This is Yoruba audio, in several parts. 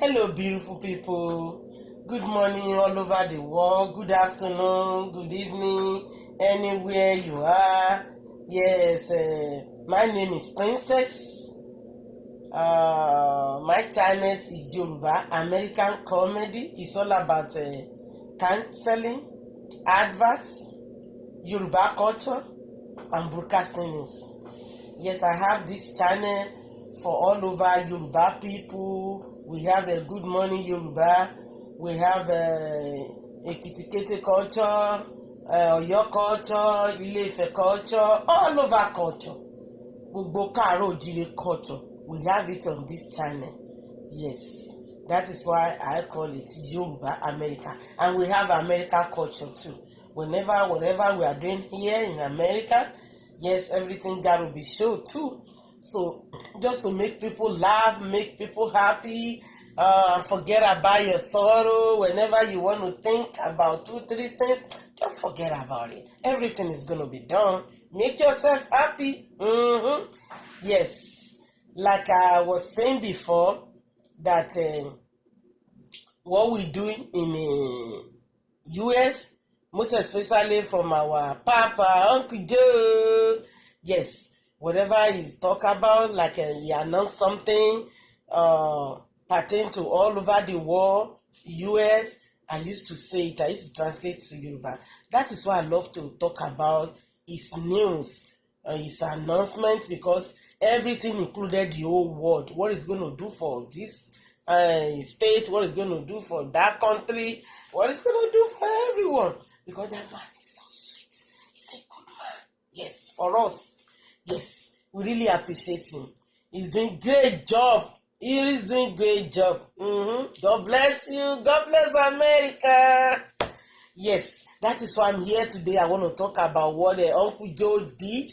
Hello, beautiful people. Good morning all over the world. Good afternoon, good evening, anywhere you are. Yes, my name is Princess. My channel is Yoruba American Comedy. It's all about counseling, adverts, Yoruba culture, and broadcasting news. Yes, I have this channel for all over Yoruba people. We have a Good Morning Yoruba. We have Ekitikete culture, Oyo culture, Ile-Ife culture, all over culture. Gbogbo Karo Ojire culture. We have it on this channel. Yes, that is why I call it Yoruba America. And we have America culture too. Whatever we are doing here in America, yes, everything gotta be shown too. So just to make people laugh, make people happy, forget about your sorrow. Whenever you want to think about 2-3 things, just forget about it. Everything is gonna be done. Make yourself happy. Yes, like I was saying before, that what we doing in US, most especially from our Papa, Uncle Joe. Yes, whatever he's talk about, like he announced something pertaining to all over the world, US. I used to say it, I used to translate to Yoruba. That is why I love to talk about his news, his announcement, because everything included the whole world. What is going to do for this state, what is going to do for that country, what is going to do for everyone. Because that man is so sweet. He's a good man. Yes, for us. Yes, we really appreciate him. He's doing great job. He is doing great job. God bless you. God bless America. Yes, that is why I'm here today. I want to talk about what Uncle Joe did.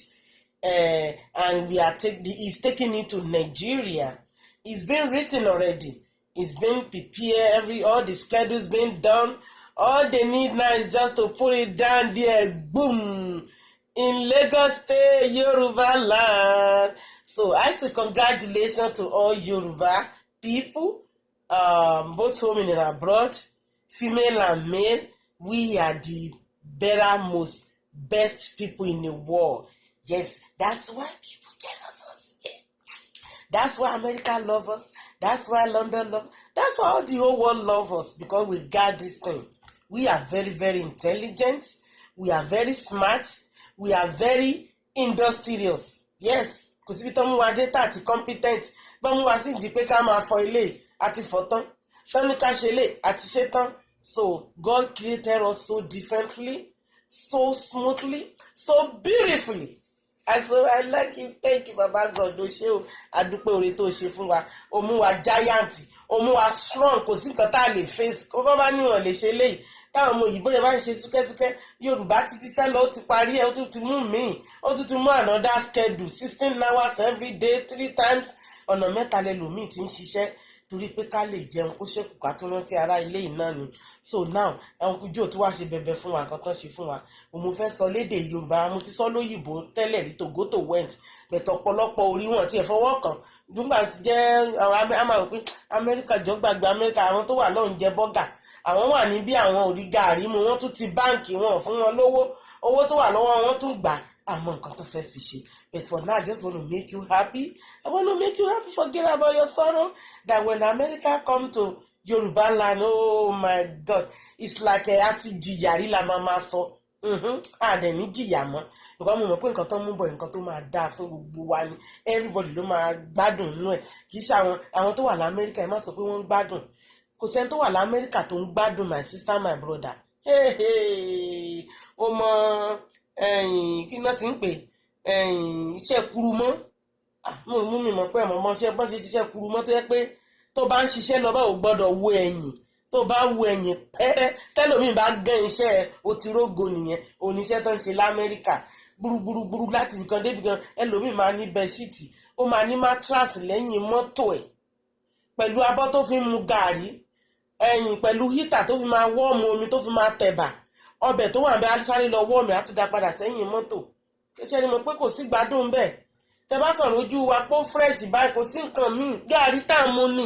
And he's taking it to Nigeria. It's been written already. It's been prepared. All the schedules been done. All they need now is just to put it down there. Boom. In Lagos State, Yoruba land. So I say congratulations to all Yoruba people, both home and abroad, female and male. We are the most best people in the world. Yes, that's why people jealous us. Yeah. That's why America loves us. That's why London loves us. That's why all the whole world loves us, because we got this thing. We are very, very intelligent. We are very smart. We are very industrious. Yes. Kò síbi tán mú wa data àti competent. Bọ́n mú wa sí ìdí pé ká máa fọ ilé àti fọ tán. Tán ní ká ṣe ilé àti ṣe tán. So God created us so differently, so smoothly, so beautifully. And so I like you. Thank you, Baba God. O ṣé o, adúpẹ́ oore tó ṣe fún wa. O mú wa giant. O mú wa strong. Kò sí nǹkan tá a lè face. Kó bá níwọ̀n lè ṣe léyìí. Táwọn ọmọ òyìnbó yẹn bá ń ṣe súkẹ́súkẹ́, Yorùbá ti ṣiṣẹ́ lọ, ó ti parí ẹ̀, ó tún ti mú míì, ó tún ti mú another schedule 16 hours every day 3 times. Ọ̀nà mẹ́ta lẹ́lòmíì ti ń ṣiṣẹ́ torí pé ká lè jẹun kó ṣẹ́kù ká tó rántí ara ilé iná ni. So now àwọn kújò tó wá ṣe bẹ̀bẹ̀ fún wa, nǹkan tán ṣe fún wa. Mo fẹ́ sọ lédè Yorùbá, mo ti sọ lóyìnbó tẹ́lẹ̀ rí, to go to went, bẹ̀tọ̀ ọ̀pọ̀lọpọ̀ orí wọn tí ẹ̀ fọwọ́ kàn. Nígbà tí jẹ́ àwọn amáròpin Amẹ́ríkà jọ gbàgbé Amẹ́ríkà, àwọn tó wà lọ́hùn jẹ bọ́gà. Àwọn wà níbí, àwọn ò rí gàrí mu, wọ́n tún ti báǹkì wọn fún wọn lówó, owó tó wà lọ́wọ́ wọn tún gbà. Àmọ́ nǹkan tó fẹ́ fi ṣe. But for now, I just want to make you happy. I want to make you happy. Forget about your sorrow. That when America come to Yoruba land, oh my God, it's like àti jìyà rí la máa sọ. Àdẹ̀ ní jìyà mọ́. Because mo mọ̀ pé nǹkan tó mú bọ̀, nǹkan tó máa dáa fún gbogbo wa ni. Everybody ló máa gbádùn nínú ẹ̀. Kì í ṣe àwọn tó wà ní Amẹ́ríkà, ẹ má sọ pé wọ́n ń gbádùn. Kò sẹ́ni tó wà l'Amẹ́ríkà tó ń gbádùn, my sister, my brother. Ó mọ kí náà ti ń pè iṣẹ́ kurumọ́. Mú mi mọ̀ pé ọmọ ṣe bọ́n ṣe ṣiṣẹ́ kurumọ́ tó yẹ pé tó bá ń ṣiṣẹ́ lọ bá ò gbọ́dọ̀ wo ẹ̀yìn. Tó bá wo ẹ̀yìn pẹ́rẹ́ tẹ́lòmíì bá gán iṣẹ́ o ti rógo nìyẹn. Oníṣẹ́ tó ń ṣe l'Amẹ́ríkà gbúrúgbúrú láti ibìkan débìkan. Ẹlòmíì máa ní bẹ́ṣíìtì, ó máa ní mattress lẹ́yìn mọ́tò ẹ̀ pẹ̀lú abọ́ tó fi ń mu gàrí. Pẹ̀lú hítà tó fi máa wọ́ọ̀mù omi tó fi máa tẹ̀bà, ọbẹ̀ tó wà ń bẹ á sáré lọ wọ́ọ̀mù á tún dá padà sẹ́yìn mọ́tò. Kẹ́sẹ́ ni mo pé kò sí gbádùn bẹ́ẹ̀. tẹ bá kàn lójú wa pé fresh báyìí kò sí nǹkan míì gàrí tá a mú ni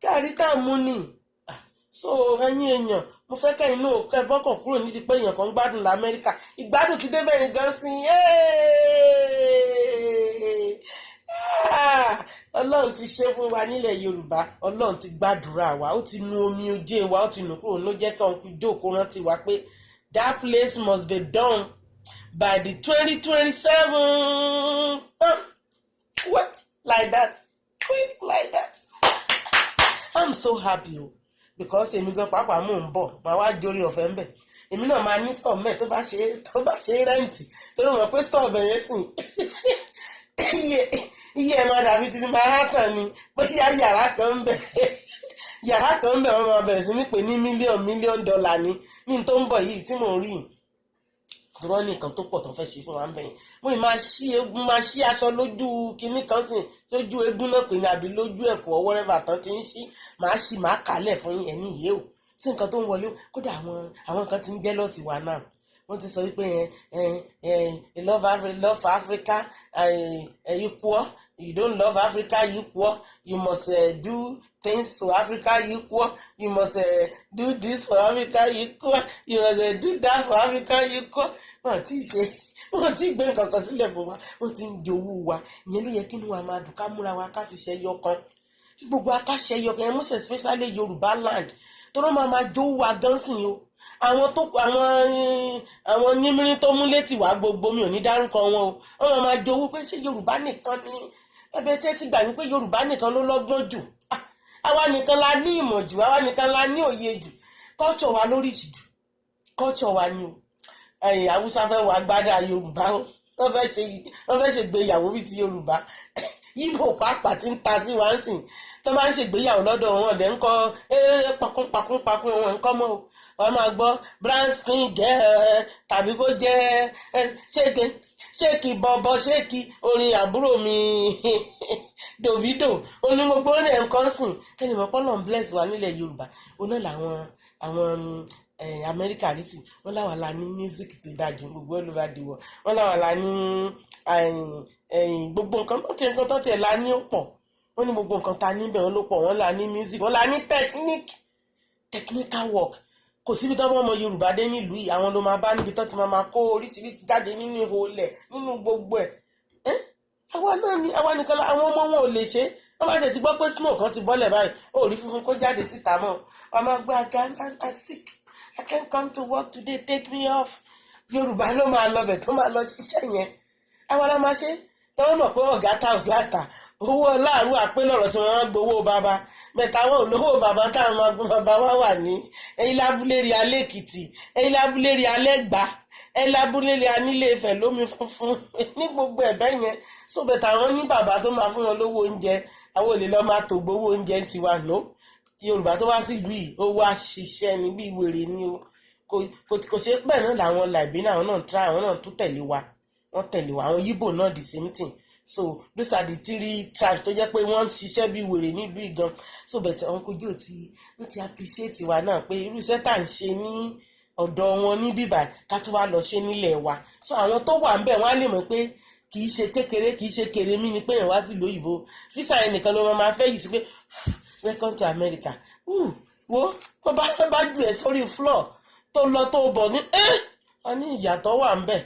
gàrí tá a mú ni. So ẹ̀yin èèyàn mo fẹ́ kẹ́yìn náà kẹ́ bọ́kàn kúrò nídìí pé èèyàn kan ń gbádùn lamẹ́ríkà ìgbádùn ti débẹ̀ yín gan sí ọlọ́run ti ṣe fún wa nílẹ̀ yorùbá ọlọ́run ti gbàdúrà wa ó ti nu omi ojé wa ó ti nù kúrò ló jẹ́ kí ọ̀nkú jókòó rántí wa pé that place must be done by the 2027 what like that quick like that. I'm so happy o because èmi gan pàápàá mò ń bọ̀ màá wá jórí ọ̀fẹ́ ń bẹ̀ èmi náà máa ní store mẹ́ẹ̀ tó bá ṣe rẹ́ǹtì tó ló mọ̀ pé store bẹ̀ yẹn sìn iye ẹ̀ máa dàbí títí Manhattan ni bóyá yàrá kan ń bẹ̀ wọ́n máa bẹ̀rẹ̀ sí ní pè ní mílíọ̀nù dọ́là ní tó ń bọ̀ yìí tí mò ń rí rọ́ nìkan tó pọ̀ tó fẹ́ ṣe fún wa ń bẹ̀yìn mo máa ṣí aṣọ lójú kinní kan sìn lójú eégún náà pè ní àbí lójú ẹ̀kọ́ whatever tán ti ń ṣí máa kálẹ̀ fún ẹni yìí o sí nǹkan tó ń wọlé kódà àwọn kan ti ń jẹ́lọ́sì wa náà wọ́n ti sọ wípé love Africa equal you don't love Africa equal you must do things to Africa equal you must do this for Africa equal you must do that for Africa equal wọ́n ti gbé nǹkan kan sílẹ̀ fún wa wọ́n ti ń jowú wa ìyẹn ló yẹ kí inú wa máa dùn ká múra wa ká fi ṣẹyọ kan tí gbogbo akáṣẹ yọ kẹ́ most especially Yorùbá land tó ló máa jowú wa gan sìn o àwọn yínmírín tó mú létí wá gbogbo mi ò ní dárúkọ wọn o wọ́n máa jowú pé ṣé Yorùbá nìkan ni ẹbẹ tẹ́ ti gbà wípé Yorùbá nìkan ló lọ́gbọ́n jù àwa nìkan la ní ìmọ̀ jù àwa nìkan la ní òye jù culture wa lórí ìṣìjù culture wa ni o Haúsá fẹ́ wọ agbádá Yorùbá o wọ́n fẹ́ ṣègbéyàwó bíi ti Yorùbá Ìgbò pàápàá ti ń ta sí wa ń sìn tó máa ń ṣègbéyàwó lọ́dọ̀ wọn lẹ́ ń kọ́ pakúnpakún wọn ń kọ́ mọ́ o wọ́n máa gbọ́ brown skin girl tàbí kó jẹ́ ṣéèkì bọ̀bọ̀ ṣéèkì orin àbúrò mi Davido onígbogbo ní ẹ̀ńkọ́ sìn kẹ́ni mọ̀ pọ́nlọ̀ ń bless wa nílẹ̀ Yorùbá oná làwọn Amẹ́ríkà rí sí wọ́n láwa la ní music tó dájú gbogbo all over the world wọ́n láwa la ní gbogbo nǹkan tó tiẹ̀ la ní ó pọ̀ wọ́n ní gbogbo nǹkan ta níbẹ̀ wọ́n ló pọ̀ wọ́n la ní music wọ́n la ní technical work kò síbi tó ọmọ Yorùbá dé nílùú yìí àwọn ló máa bá níbi tó ti máa kó oríṣiríṣi jáde nínú ihò ilẹ̀ nínú gbogbo ẹ̀ àwa nìkan àwọn ọmọ wọn ò lè ṣe wọ́n bá tẹ̀ ti gbọ́ pé smoke kan ti bọ́lẹ̀ báyìí ó rí funfun kó jáde síta mọ́ wọ́n máa gbé I'm sick I can't come to work today take me off Yorùbá ló máa lọ bẹ̀ tó máa lọ ṣiṣẹ́ yẹn àwa la máa ṣe tí wọ́n mọ̀ pé ọ̀gá ta owó láàrú àpé lọ́rọ̀ tí wọ́n máa gbowó bàbá bẹ̀tà wọn olówó bàbá táwọn máa gbọ́ bàbá wa wà ní ẹ̀yìn lábúlérí alẹ́ Èkìtì ẹ̀yìn lábúlérí alẹ́ Ẹ̀gbá ẹ̀yìn lábúlérí anílé Ifẹ̀ lómi funfun ní gbogbo ẹ̀bẹ̀ yẹn so bẹ̀tà wọn ní bàbá tó máa fún wọn lówó oúnjẹ àwọn olè lọ́ọ́ máa tó gbowó oúnjẹ tiwa no Yorùbá tó wá sílùú yìí ó wá ṣiṣẹ́ ní bí wèrè ni o kò ṣe pẹ̀ náà làwọn Liberia àwọn náà try àwọn náà tún tẹ̀lé wa àwọn Yíbò náà the same thing so those are the 3 tribes tó jẹ́ pé wọ́n ń ṣiṣẹ́ bí wèrè nílùú ìgan so bẹ̀tẹ̀ àwọn kojú ò ti appreciate wa náà pé irú iṣẹ́ tá à ń ṣe ní ọ̀dọ̀ wọn ní bíbà ká tó wá lọ ṣe nílẹ̀ wa so àwọn tó wà ń bẹ̀ wọ́n á lè mọ̀ pé kì í ṣe kékeré kì í ṣe kéré mí ni pé èèyàn wá sí ìlú òyìnbó físà yẹn nìkan ló máa fẹ́ yìí sí pé welcome to America wo wọ́n bá jù ẹ́ sórí floor tó lọ tó bọ̀ ní wọ́n ní ìyàtọ̀ wà ń bẹ̀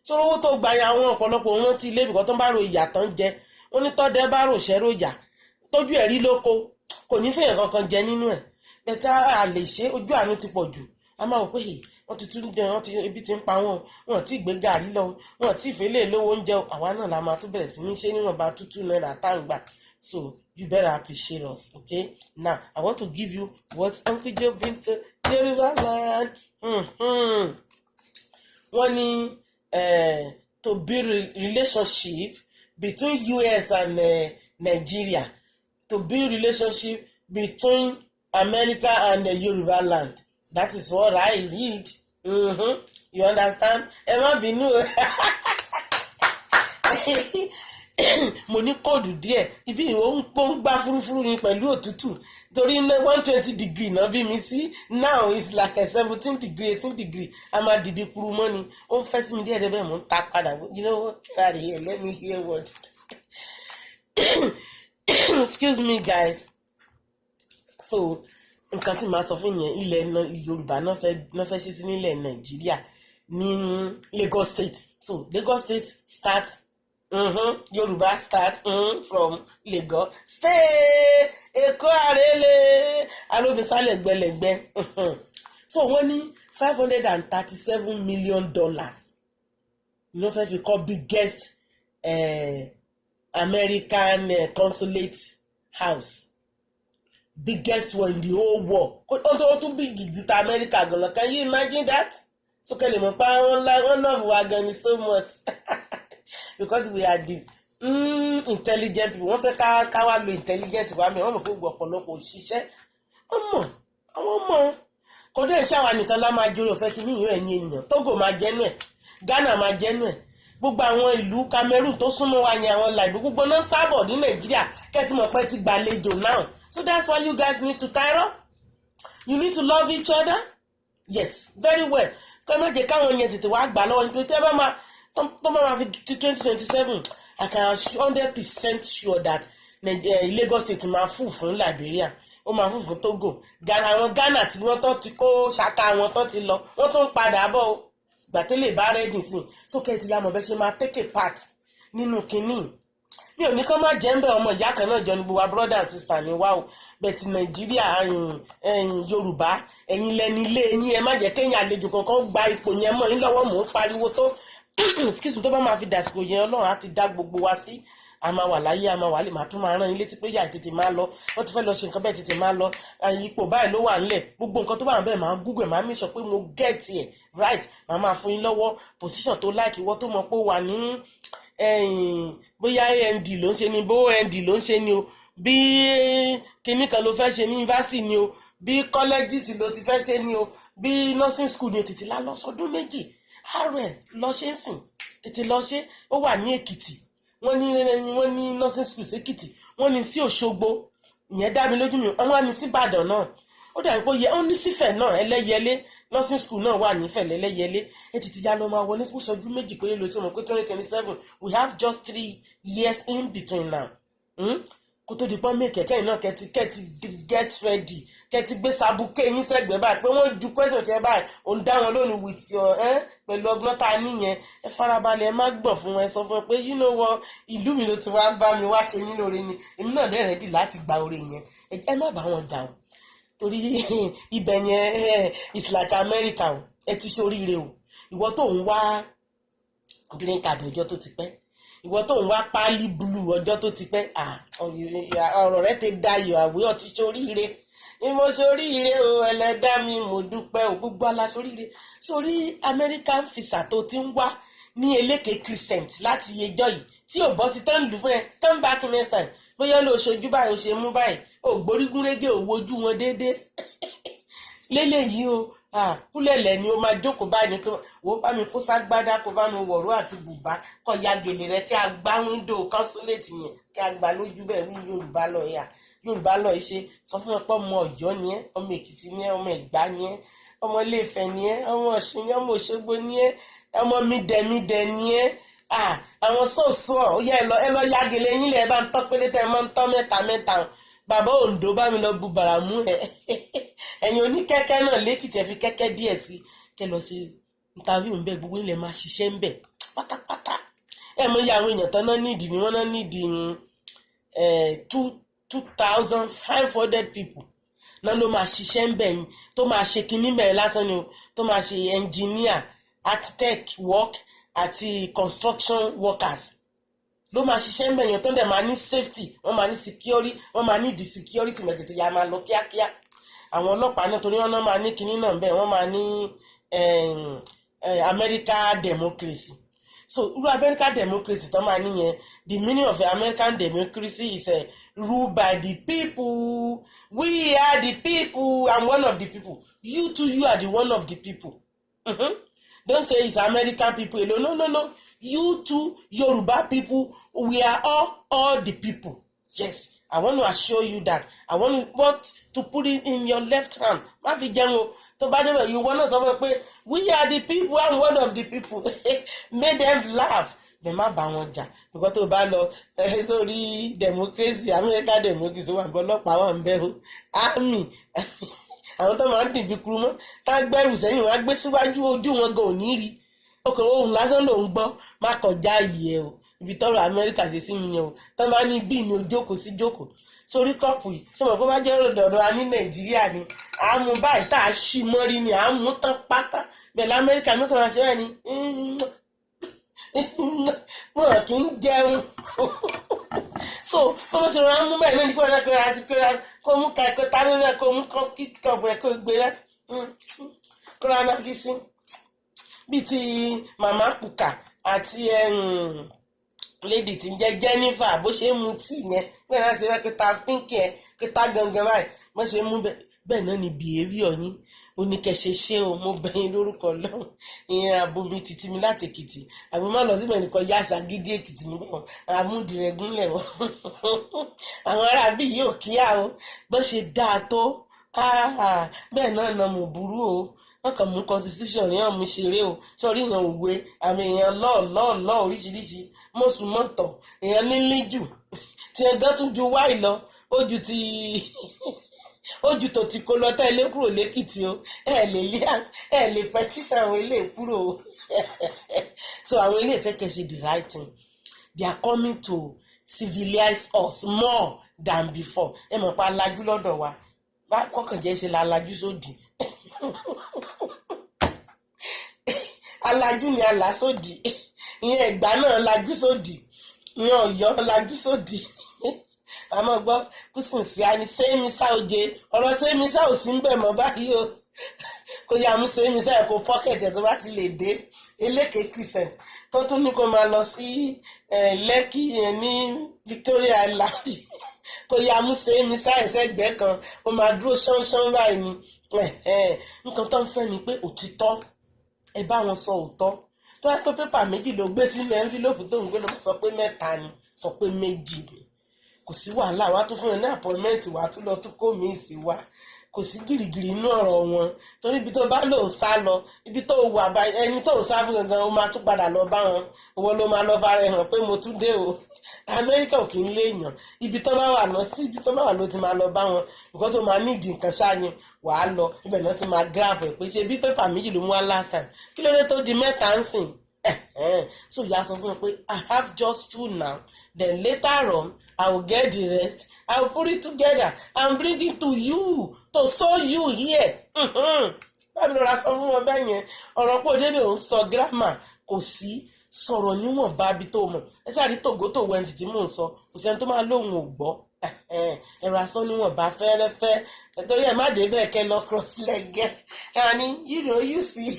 sọ́rọ́ owó tó gba ya àwọn ọ̀pọ̀lọpọ̀ wọn ti ilé ìbùkọ́ tó ń bá ro ìyà tán jẹ ó ní tọ́dẹ bá rò ṣẹ́rò yà tójú ẹ̀rí lóko kò ní fèèyàn kankan jẹ nínú ẹ̀ bẹ́tà a lè ṣe ojú àánú ti pọ̀ jù a máa wò pé wọ́n ti tún jẹ ebi ti ń pa wọn ti gbé gàrí lọ wọn ti fẹ́lẹ̀ lówó oúnjẹ àwa náà la máa tún bẹ̀rẹ̀ sí ní ṣe níwọ̀nba $2 tá à ń gbà so you better appreciate us okay now I want to give you what Uncle Joe bring to Yoruba land wọ́n ní to build relationship between US and Nigeria, to build relationship between America and the Yoruba land. That is what I read. You understand? Ẹ má bínú. Mo ní kóòdù díẹ̀ ibi ìwọ ń gbá fúrúfúrú ni pẹ̀lú òtútù torí 120 degree náà bí mi sí now is like a 17 degree 18 degree a máa dìbí kuru mọ́ ni ó ń fẹ́ sí mi díẹ̀ dẹ́bẹ̀ mò ń ta padà you know what get out of here let me hear what excuse me guys so nǹkan tí màá sọ fún yẹn ilẹ̀ Yorùbá náà fẹ́ ṣe sí nílẹ̀ Nàìjíríà ní Lagos State. So Lagos State start Yoruba start from Lagos State Èkó àrèlè alóbisálẹ̀ gbẹlẹ̀gbẹ́. So wọ́n ní $537 million ló fẹ́ fi kọ́ biggest American consulate house, biggest one in the whole world. Ó tún big ju ta America gan lọ. Can you imagine that? So kẹ́lẹ̀ mọ̀ pa wọ́n love wa gan ni so much because we are the intelligent people. Wọ́n fẹ́ ká wá lo intelligent wa mi. Wọ́n mọ̀ pé gbogbo ọ̀pọ̀lọpọ̀ òṣìṣẹ́ àwọn ọmọ kọ́dọ̀ ìṣe àwa nìkan lá máa jòrò fẹ́ kí ní ìyó ẹ̀yìn ènìyàn. Togo máa jẹ́nu ẹ̀, Ghana máa jẹ́nu ẹ̀, gbogbo àwọn ìlú Cameroon tó súnmọ́ wa yẹn àwọn làìbí gbogbo náà sábọ̀ ní Nàìjíríà kẹ́tí mọ̀ pé ti gbàlejò now. So that's why you guys need to tie up. You need to love each other. Yes, very well. Kọ́ má jẹ́ káwọn yẹn tètè wá gbà lọ́wọ́ nítorí tẹ́ bá máa tó máa fi 2027 I can 100% sure that Lagos State máa fún Liberia, ó máa fún Togo, Ghana. Àwọn Ghana tí wọ́n tán ti kó ṣaka wọn tán ti lọ wọ́n tó ń padà bọ̀ ó gbàtẹ́lẹ̀ bá rẹ́dì sí i. Sókè ti ya mọ̀ bẹ́ẹ̀ ṣe máa take a part nínú kínní. Mi ò ní kán má jẹ́ ń bẹ̀ ọmọ ìyá kan náà jọ ní gbogbo brother and sister ni wá o. Bẹ̀tì Nàìjíríà Yorùbá ẹ̀yin lẹ́ni ilé yín ẹ má jẹ́ kéèyàn àlejò kankan gba ipò yẹn mọ́ yín lọ́wọ́ mò ń pariwo tó excuse me tó bá máa fi dàsìkò yẹn Ọlọ́run á ti dá gbogbo wa sí. A máa wà láyé a máa wà lè máa tún máa rán yín létí pé yà tètè máa lọ wọ́n ti fẹ́ lọ ṣe nǹkan bẹ́ẹ̀ tètè máa lọ ipò báyìí ló wà nílẹ̀ gbogbo nǹkan tó bá wà bẹ́ẹ̀ máa google máa mí sọ pé mo get ẹ̀ right máa fún yín lọ́wọ́ position tó like ìwọ tó mọ̀ pé ó wà ní bóyá AND ló ń ṣe ni bó OND ló ń ṣe ni o bí kinní kan ló fẹ́ ṣe ní university ni o bí colleges ló ti fẹ́ ṣe ni o bí nursing school ni o tètè lá lọ sọdún méjì RN lọ ṣe ń sìn tètè lọ ṣe ó wà ní Èkìtì wọ́n ní nursing school s'Èkìtì wọ́n ní sí Òṣogbo ìyẹn dá mi lójú mi wọ́n ní sí Ìbàdàn náà ó dàbí pé ó ní sífẹ̀ náà Ẹlẹ́yẹlé nursing school náà wà nífẹ̀ lẹ́lẹ́yẹlé ètìtì ya lọ máa wọlé sọ́jú méjì péré lóṣù mọ̀ pé 2027 we have just 3 years in between now. Kó tó di pọ́n mí kẹ̀kẹ́ náà kẹ́ti get ready kẹ́ti gbé sabuké yín sẹ́gbẹ̀ẹ́ báyìí pé wọ́n ju question tiẹ̀ báyìí ò ń dá wọn lónìí with your pẹ̀lú ọgbọ́n tá a níyẹn ẹ farabalẹ̀ ẹ má gbọ̀n fún ẹ sọ fún ẹ pé you know what ìlú mi ló ti wá bá mi wá ṣe mí lóore ni èmi náà dẹ̀ ready láti gba oore yẹn ẹ má bá wọn jà o torí ibẹ̀ yẹn it's like America o ẹ ti ṣoríire o ìwọ tó ń wá green card ọjọ́ tó ti pẹ́ ìwọ tó ń wá pálí blue ọjọ́ tó ti pẹ́ ọ̀rọ̀ rẹ ti dayọ̀ àwé ọtí ṣoríire ni mo ṣoríire o ẹlẹ́dàá mi mo dúpẹ́ o gbogbo aláṣoríire sórí American visa tó ti ń wá ní eléke crescent láti yejọ́ yìí tí ò bọ́ sí tán lù fún ẹ turn back next time bóyá ló ṣojú báyìí ó ṣe mú báyìí ó gbórígún régé ò wojú wọn déédéé lélẹ́yìí o kúlẹ̀lẹ̀ ni ó máa jókòó báyìí tó wọ́n bá mi kó ságbádá kó bá mi wọ̀rọ̀ àti bùbá kó ya gèlè rẹ kí a gbá wíńdò consulate yẹn kí a gbá lójú bẹ́ẹ̀ wí Yorùbá lọ ṣe sọ fún ẹ pé ọmọ Ọ̀yọ́ ni ẹ ọmọ Èkìtì ni ẹ ọmọ Ẹ̀gbá ni ẹ ọmọ Ilé-Ifẹ̀ ni ẹ ọmọ Ọ̀ṣun ni ẹ ọmọ Òṣogbo ni ẹ ọmọ mídẹ̀mídẹ̀ ni ẹ àwọn sọ̀sọ̀ ó yẹ ẹ lọ ya gèlè yín lẹ̀ ẹ bá ń tọ́ pélé tẹ́ ẹ máa ń tọ́ mẹ́ta bàbá Oǹdó bá mi lọ bu bàràmú ẹ ẹ̀yin oníkẹ́kẹ́ náà lẹ́kìtì ẹ fi kẹ́kẹ́ díẹ̀ sí kẹ́ lọ sí interview ń bẹ gbogbo ilẹ̀ máa ṣiṣẹ́ ń bẹ pátápátá ẹ mọ iye àwọn èèyàn tán náà nídìí ni wọ́n náà nídìí 2,500 people náà ló máa ṣiṣẹ́ ń bẹ yín tó máa ṣe kinní bẹ̀rẹ̀ lásán ni o tó máa ṣe engineer architect work àti construction workers ló máa ṣiṣẹ́ ń bẹ yẹn tó ń dẹ̀ máa ní safety wọ́n máa ní security wọ́n máa ní the security mẹ̀tẹ̀tẹ̀ ya máa lọ kíákíá àwọn ọlọ́pàá náà torí wọ́n náà máa ní kinní náà bẹ́ẹ̀ wọ́n máa ní American democracy so irú American democracy tó máa níyẹn the meaning of American democracy is ruled by the people we are the people I'm one of the people you too you are the one of the people don't say it's American people alone no you too Yoruba people we are all the people yes I want to assure you that I want to put it in your left hand má fi jẹun o tó bá débẹ̀ you wanna sọ fún pé we are the people I'm one of the people make them laugh bẹ́ẹ̀ má bá wọn jà because tó bá lọ sórí democracy American democracy wà ní ọlọ́pàá wà ń bẹ́ o army àwọn tó máa ń dìbì kúrú mọ́ tá gbẹ́rù sẹ́yìn wọn á gbé síwájú ojú wọn gan ò ní rí ọkàn ohun lásán ló ń gbọ́ má kọjá yìí ẹ o ibi tọrọ Amẹ́ríkà ṣe sí nìyẹn o tó bá ní bí ni o jókòó sí jókòó sórí kọ́ọ̀pù yìí ṣé mo kó bá jẹ́ ọ̀dọ̀ wa ní Nàìjíríà ni àmú báyìí tá a ṣí mọ́rí ni àmú tán pátá bẹ́ẹ̀ lamẹ́ríkà mẹ́kàn máa ṣe bẹ́ẹ̀ ni wọn kì í jẹun so wọ́n ṣe rán mú bẹ́ẹ̀ náà ní kó rán kó rán kó rán kó mú ká ẹ̀kọ́ tábí rẹ̀ kó mú kọ́ọ̀pù ẹ̀ kó gbé rẹ̀ kó rán máa fi sí bíi ti màmá Puka àti lady tí ń jẹ́ Jennifer bó ṣe ń mu tíì yẹn bẹ́ẹ̀ náà ṣe fẹ́ kíta pínkì ẹ̀ kíta gangan báyìí bó ṣe ń mú bẹ́ẹ̀ náà ni behaviour yín oníkẹ̀ṣe ṣé o mo bẹ̀yìn lórúkọ lọ́hùn ìyẹn abomi títí mi láti Èkìtì àbí má lọ síbẹ̀ nìkan yá Ṣàgídí Èkìtì níbẹ̀ wọn àmúdìrẹ́gúnlẹ̀ wọn àwọn ará bí yìí ò kíá o bó ṣe dáa tó bẹ́ẹ̀ náà nà mọ̀ burú o wọ́n kàn mú constitution ní ọ̀mú ṣeré o sọ̀rí ìyẹn òwe àmì èèyàn lọ́ọ̀ oríṣiríṣi mọ̀sùn mọ̀tọ̀ èèyàn lílí jù tí ẹ̀gán tún ju wáì lọ ó ju ti ojú tó ti kó lọ́tọ́ ilé kúrò lẹ́kìtì o ẹ lè petition àwọn ilé kúrò o so àwọn ilé ìfẹ́ kẹ́ ṣe the right thing they are coming to civilize us more than before ẹ mọ̀ pa alájú lọ́dọ̀ wa bá kọ́kàn jẹ́ ṣe la alájú sódì alájú ni alásòdì ìyẹn Ẹ̀gbá náà lajú sódì ìyẹn Ọ̀yọ́ lajú sódì àmọ́ gbọ́ kùsùn sí àní sẹ́mísà òjé ọ̀rọ̀ sẹ́mísà ò sí ń bẹ̀ mọ́ báyìí o kò yá mú sẹ́mísà ẹ̀ kó pọ́kẹ̀tì ẹ̀ tó bá ti lè dé eléke Christian tó tún ní kó máa lọ sí Lẹ́kì ní Victoria Island kò yá mú sẹ́mísà ẹ̀sẹ̀gbẹ́ kan ó máa dúró ṣánṣán báyìí ni nǹkan tó ń fẹ́ ni pé òtítọ́ ẹ bá wọn sọ òótọ́ tó wá pé pépà méjì ló gbé sínú envelope tó ń gbé ló sọ pé mẹ́ta ni sọ pé méjì ni kò sí wàhálà wá tún fún ẹ ní appointment wá tún lọ tún kó míì sí wa kò sí gìrìgìrì inú ọ̀rọ̀ wọn torí ibi tó bá lò ń sá lọ ibi tó wà bá ẹni tó ń sá fún gangan ó máa tún padà lọ bá wọn owó ló máa lọ fara hàn pé mo tún dé o Amẹ́ríkà ò kì í léèyàn ibi tó bá wà náà tí ibi tó bá wà ló ti máa lọ bá wọn because tó máa nídìí nǹkan ṣáàyàn wàá lọ ibẹ̀ náà ti máa grab ẹ̀ pé ṣe bí pépà méjì ló mú wá last time kí ló dé tó di mẹ́ta ń sìn so ìyá sọ fún mi pé I have just two now then later on I will get the rest I will put it together and bring it to you to show you here báwo ló ra sọ fún wọn bẹ́ẹ̀ yẹn ọ̀rọ̀ pé òde bẹ́ẹ̀ ò ń sọ grammar kò sí sọ̀rọ̀ níwọ̀n bá bí tó mọ̀ ẹ sáré tògótò wẹ́ǹtì tí mò ń sọ kò sẹ́ni tó máa lóhùn ò gbọ́ ẹ̀rọ asán níwọ̀n bá fẹ́rẹ́fẹ́ nítorí ẹ̀ má dé bẹ́ẹ̀ kẹ́ lọ cross leg ẹni you see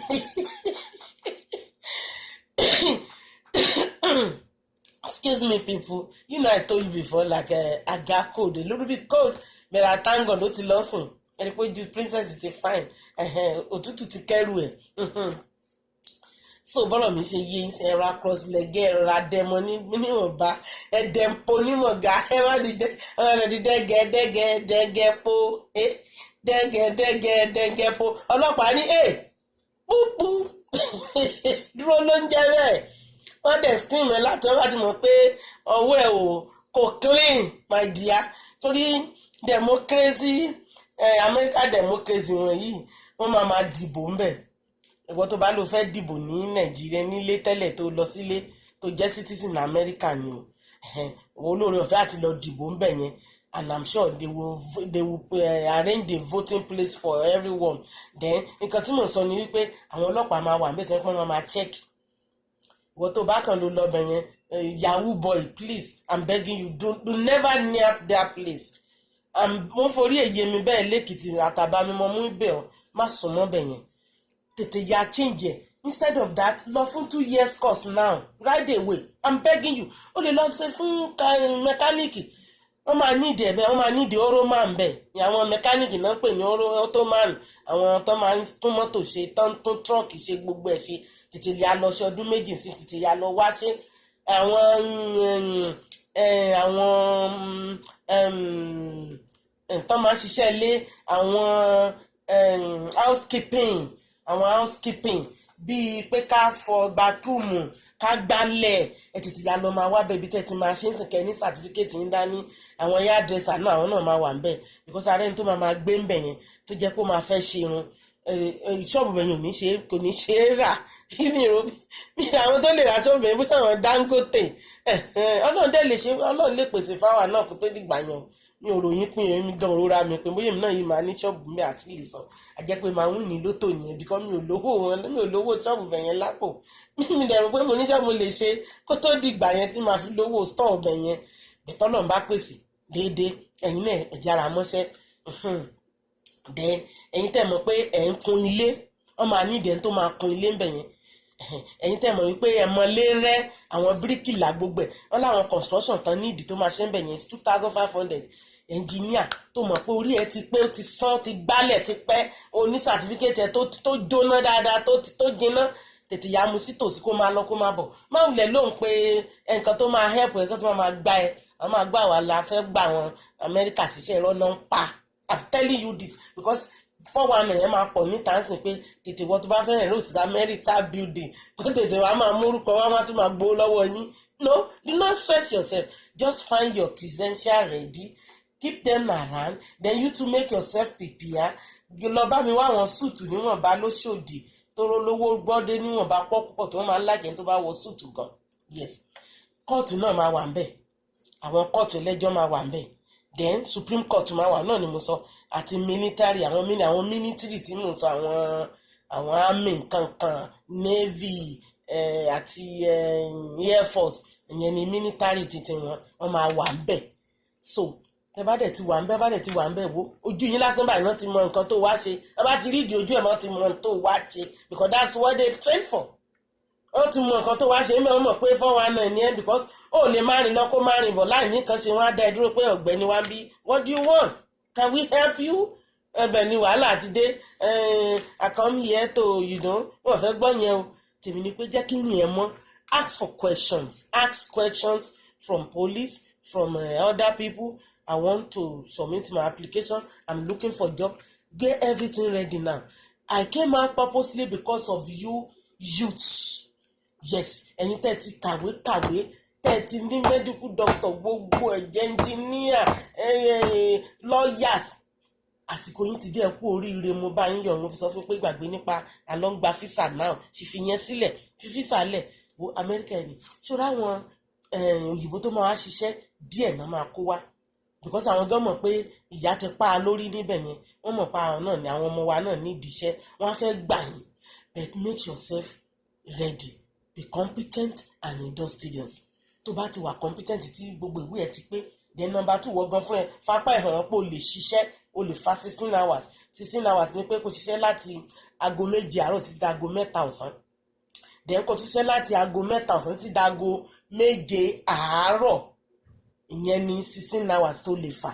excuse me people you know I told you before like I got cold a little bit cold but I thank God ó ti lọ sùn ẹni pé ju princess ti fine òtútù ti kẹ́rù ẹ̀ so bọ́lọ̀ mi ṣe yé ṣe ẹ̀rọ cross leg ẹ̀rọ adẹ́mọ níwọ̀nba ẹ̀dẹ̀mpo níwọ̀nga ẹ̀rọ dẹ́gẹ̀dẹ́gẹ̀dẹ́gẹ̀po dẹ́gẹ̀dẹ́gẹ̀dẹ́gẹ̀po ọlọ́pàá ní púpú dúró ló ń jẹ́ bẹ́ẹ̀ wọ́n dẹ̀ scream ẹ̀ láti wọ́n bá ti mọ̀ pé ọwọ́ ẹ̀ kò clean my dear torí democracy American democracy wọ̀nyí wọ́n máa dìbò ń bẹ̀ ìwọ tó bá lọ fẹ́ dìbò ní Nàìjíríà nílé tẹ́lẹ̀ tó lọ sílé tó jẹ́ citizen America ni o olóore ọ̀fẹ́ àti lọ dìbò ń bẹ̀ yẹn and I'm sure they will arrange the voting place for everyone then nǹkan tí mò ń sọ ni wípé àwọn ọlọ́pàá máa wà níbẹ̀ tẹ́lẹ̀ pé wọ́n máa check ìwọ tó bá kàn ló lọ bẹ̀ yẹn yahoo boy please I'm begging you do never near that place mo forí èyí mi bẹ́ẹ̀ lẹ́kìtì àtàbà mi mọ́ mú ibẹ̀ ọ́ má sùn mọ́ bẹ̀ yẹn tètè ya change ẹ̀ instead of that lọ fún 2 years course now right away I'm begging you ó lè lọ ṣe fún mẹkáníìkì wọ́n máa nídìí ẹ̀bẹ̀ wọ́n máa nídìí oroman bẹ̀ àwọn mẹkáníìkì náà pè ní ottoman àwọn tó máa ń tún mọ́tò ṣe tó ń tún tírọ́ọ̀kì ṣe gbogbo ẹ̀ ṣe tètè ya lọ ṣe ọdún méjì sí tètè ya lọ wá ṣe tó máa ń ṣiṣẹ́ ilé àwọn housekeeping bíi pé ká fọ bátúmù ká gbálẹ̀ ẹ tètè ya lọ máa wá bẹ́ẹ̀ bí tẹ́ ti máa ṣe ń sìn kẹ́ ní certificate yín dání àwọn hairdresser náà àwọn náà máa wà ń bẹ̀ because ara ẹni tó máa gbé ń bẹ̀ yẹn tó jẹ́ kó máa fẹ́ ṣe irun ṣọ́ọ̀bù bẹ̀yìn kò ní ṣe é rà bí àwọn tó lè ra ṣọ́ọ̀bù bẹ̀yìn bí àwọn Dangote ọlọ́run dẹ̀ lè ṣe ọlọ́run lè pèsè fáwa náà kó tó dìgbà yan mi ò ròyìn pín èmi gan rora mi pé bóyá èmi náà yìí máa ní ṣọ́ọ̀bù mi àti lè sàn àjẹ́ pé máa wìn ní lótò nìyẹn bí kò mi ò lówó ṣọ́ọ̀bù bẹ̀yẹn lápò mi dẹ̀ rò pé mo níṣẹ́ mo lè ṣe kó tó dìgbà yẹn tí màá fi lówó stọọ bẹ̀yẹn bẹ̀tọ́ lọ́n bá pèsè déédéé ẹ̀yin náà ẹ jára mọ́ṣẹ́ then ẹ̀yin tẹ́ mọ̀ pé ẹ̀ ń kun ilé wọ́n máa ní ìdẹ́n tó máa kun ilé ń bẹ̀yẹn ẹ̀yin tẹ́ mọ̀ wípé ẹ̀ mọ̀lé rẹ́ àwọn bíríkìlà gbogbo ẹ̀ wọ́n láwọn construction tán ní ìdí tó máa ṣe ń bẹ̀yẹn 2,500 engineer tó mọ̀ pé orí ẹ̀ ti pé ó ti sán ti gbálẹ̀ ti pẹ́ ó ní certificate ẹ̀ tó jóná dáadáa tó jiná tètè ya mu sí tòsí kó máa lọ kó máa bọ̀ máa wulẹ̀ lóhùn pé nǹkan tó máa help ẹ̀ kó tó máa gbá ẹ̀ wọ́n máa gbà wá la fẹ́ gbà wọn Amẹ́ríkà ṣiṣẹ́ ìrọ́ náà ń pa I'm telling you this because 419 yẹn máa pọ̀ níta ń sìn pé tètè wọ́n tó bá fẹ́ràn ló sì Amẹ́ríkà building kó tètè wàá máa múrúkọ wá má tún máa gbowó lọ́wọ́ yín no do not stress yourself just find your credential ready keep them around then you to make yourself prepare lọ bá mi wá àwọn súùtù níwọ̀nba lóṣòdì tóró lówó gbọ́dé níwọ̀nba pọ̀ púpọ̀ tó máa ń lájẹ̀ tó bá wọ súùtù gan yes kóòtù náà máa wà ń bẹ̀ àwọn kóòtù ẹlẹ́jọ́ máa wà ń bẹ̀ then Supreme Court máa wà náà ni mo sọ àti military àwọn military tí mo sọ àwọn army kankan navy àti air force ìyẹn ni military títí wọn máa wà ń bẹ̀ so ẹ bá dẹ̀ ti wà ń bẹ̀ wo ojú yín lásán báyìí wọ́n ti mọ nǹkan tó wá ṣe ẹ bá ti rí ìdí ojú ẹ̀ wọ́n ti mọ nǹkan tó wá ṣe because that's what they train for wọ́n ti mọ nǹkan tó wá ṣe wọ́n mọ̀ pé 419 ni ẹ́ because ó lè má rìn lọ kó má rìn bọ̀ láì ní kan ṣe wọ́n á dá ẹ dúró pé ọ̀gbẹ́ni wá bí what do you want can we help you ẹbẹ̀ ni wàhálà ti dé I come here to wọ́n fẹ́ gbọ́ yẹn o tèmi ni pé jẹ́ kí ni ẹ mọ̀ ask questions from police from other people I want to submit my application I'm looking for job get everything ready now I came out purposely because of you youths yes ẹ̀yin tẹ́ ti kàwé tẹ́ ti ní medical doctor gbogbo ẹ̀jẹ̀ engineer lawyers àsìkò yín ti dé ẹ̀kú oríire mo bá yín yọ̀ mo fi sọ fún pé gbàgbé nípa àlọ́ngbà físà náà sì fi yẹn sílẹ̀ fi físà lẹ̀ wo Amẹ́ríkà ni ṣọ́ra àwọn òyìnbó tó máa wá ṣiṣẹ́ díẹ̀ náà máa kó wá because àwọn gan mọ̀ pé ìyá ti pa á lórí níbẹ̀ yẹn wọ́n mọ̀ pa àwọn náà ní àwọn ọmọ wa náà nídìí iṣẹ́ wọ́n á fẹ́ gbà yín but make yourself ready be competent and industrious tó bá ti wà competent tí gbogbo ìwé ẹ ti pé then number 2 wọ́n gan fún ẹ fapá ìhàn pé o lè ṣiṣẹ́ o lè fa 16 hours ní pé kò ṣiṣẹ́ láti aago 7 àárọ̀ títí dago 3 ọ̀sán then kò tún ṣiṣẹ́ láti aago 3 ọ̀sán títí dago 7 àárọ̀ ìyẹn ní 16 hours tó lè fà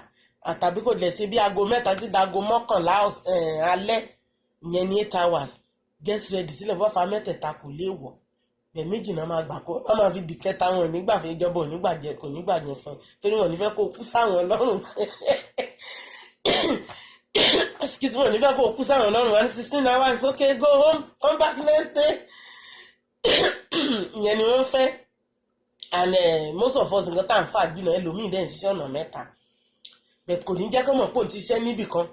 àtàbí kò lè ṣe bí aago 3 títí dago 11 alẹ́ ìyẹn ní 8 hours get ready sílẹ̀ bọ́ fa mẹ́tẹ̀ẹ̀ta kò lè wọ̀ bẹ̀ méjì náà máa gbà kó wọ́n máa fi dìkẹ́ta wọn nígbà fún ìjọba kò nígbàjẹ́ fún torí wọn nífẹ̀ẹ́ kó kú sáwọn lọ́rùn excuse me nífẹ̀ẹ́ kó kú sáwọn lọ́rùn wọn ní 16 hours okay go home come back next day ìyẹn ni wọ́n fẹ́ and most of us nǹkan tá à ń fà jùlọ ẹlòmíì dẹ̀ ń ṣiṣẹ́ ọ̀nà mẹ́ta but kò ní jẹ́ kó mọ̀ pé òun ti ṣiṣẹ́ níbì kan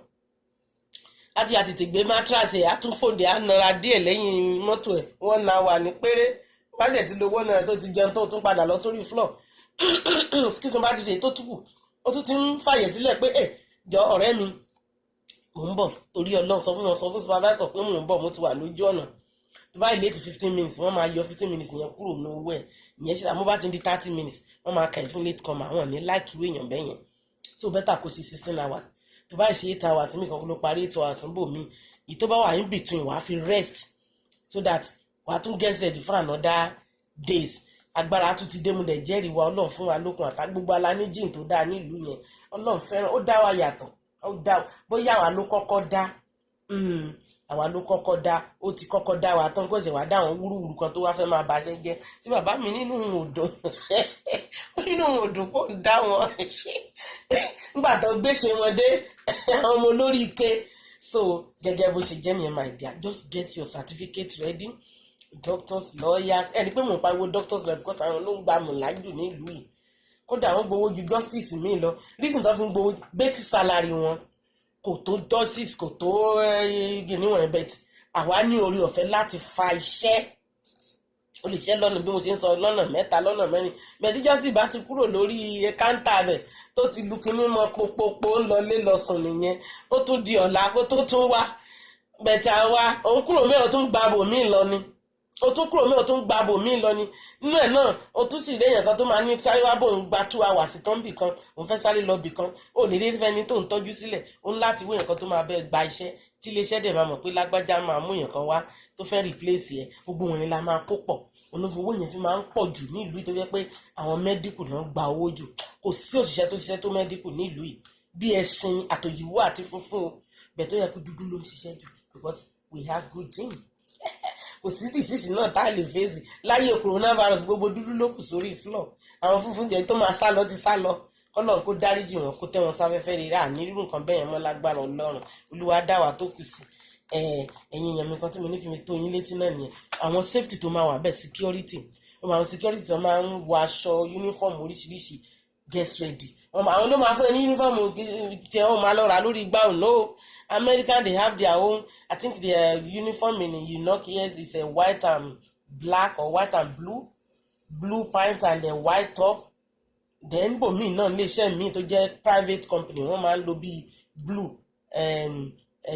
láti àtètè gbé mátrasì àtúnfòdè ànara díẹ̀ lẹ́yìn mọ́tò ẹ̀ wọ́n na wà ní péré wájẹ̀ tí lówó náà tó ti jẹun tó tún padà lọ sórí floor excuse me bá ti ṣe tó túkù ó tún ti ń fàyè sílẹ̀ pé jọ ọ̀rẹ́ mi mò ń bọ̀ torí Ọlọ́run sọ fún supervisor pé mò ń bọ̀ mo ti wà lójú ọ̀nà tó bá late 15 minutes wọ́n máa yọ 15 minutes yẹn kúrò ní owó ẹ̀ ìyẹn ṣe àmọ́ bá ti di 30 minutes wọ́n máa kà í fún late comer àwọn ní láìkí ìwé èèyàn bẹ́yẹn so better kó ṣe 16 hours tó bá ṣe 8 hours mi kan ló parí 8 hours ń bò mí ìyí tó bá wà in between wàá fi rest so that wàá tún get ready for another days agbára tún ti dé mu dẹ̀ jẹ́rìí wa Ọlọ́run fún wa lókun àtà gbogbo aláníjìn tó dáa nílùú yẹn Ọlọ́run fẹ́ràn ó dá wa yàtọ̀ ó dá bóyá àwa ló kọ́kọ́ dá ó ti kọ́kọ́ dá wa tán kó ṣe wá dá àwọn wúrúwúrú kan tó wá fẹ́ máa bá ṣe jẹ́ tí bàbá mi nínú òdùn kò ń dá wọn nígbà tó gbéṣe wọn dé àwọn ọmọ olórí ike so gẹ́gẹ́ bó ṣe jẹ́ nìyẹn my dear just get your certificate ready doctors lawyers ẹni pé mò ń pariwo doctors lọ because àwọn ló ń gba mọ̀lájù nílùú yìí kódà wọ́n gbowó ju justice mi lọ reason tó fi ń gbowó bẹ́tì salary wọn kò tó justice kò tó níwọ̀n bẹ́tì àwa ní orí ọ̀fẹ́ láti fa iṣẹ́ o lè ṣe lọ́nà bí mo ṣe ń sọ lọ́nà 3 lọ́nà 4 mẹ́tíjọ́sì bá ti kúrò lórí káńtà rẹ̀ tó ti lu kinní mọ́ popopo ń lọlé lọ́sùn nìyẹn ó tún di ọ̀la kó tó tún wá bẹ̀tẹ̀ àwa òun kúrò mẹ́rin tó ń gba bòmí lọ ni o tún kúrò mẹ́rin tó ń gba bòmí lọ ni nínú ẹ̀ náà o tún sì léèyàn kan tó máa ní sáré wá bò ń gba 2 hours kan bì kan òun fẹ́ sáré lọ bì kan ó lè rí fẹ́ni tó ń tọ́jú sílẹ̀ ó ń láti wé èèyàn kan tó máa bẹ́ẹ̀ gba iṣẹ́ tí iléeṣẹ́ dẹ̀ máa mọ̀ pé lágbájá máa mú èèyàn kan wá tó fẹ́ replace ẹ̀ gbogbo wọn yẹn la máa kó pọ̀ olófin owó yẹn fi máa ń pọ̀ jù nílùú tó yẹ pé àwọn mẹ́díkù náà gba owó jù kò sí òṣìṣẹ́ tó ṣiṣẹ́ tó mẹ́díkù nílùú yìí bí ẹṣin àtòyìnbó àti funfun o bẹ̀ tó yẹ kó dúdú ló ń ṣiṣẹ́ jù because we have good team kò sí disease náà tá a lè fèsì láyé coronavirus gbogbo dúdú ló kù sórí floor àwọn funfun jẹ́ tó máa sá lọ ti sá lọ kọ́lọ́n kó dáríjì wọn kó tẹ́ wọn sáfẹ́fẹ́ rere àní irú nǹkan bẹ́ẹ̀ yẹn mọ́ lágbára Ọlọ́run Olúwa dá wa tó kù sí ẹ̀yin èèyàn mi kan tí mo ní kí mi tó yín létí náà nìyẹn àwọn safety tó máa wà bẹ́ẹ̀ security wọ́n máa ń security tó máa ń wọ aṣọ uniform oríṣiríṣi get ready àwọn ló máa fún ẹ ní uniform tẹ ọ máa lọ rà lórí igbá ò no American they have their own I think their uniform in UNOC here is a white and black or white and blue pants and a white top then bòmíì náà iléeṣẹ́ míì tó jẹ́ private company wọ́n máa ń lo bíi blue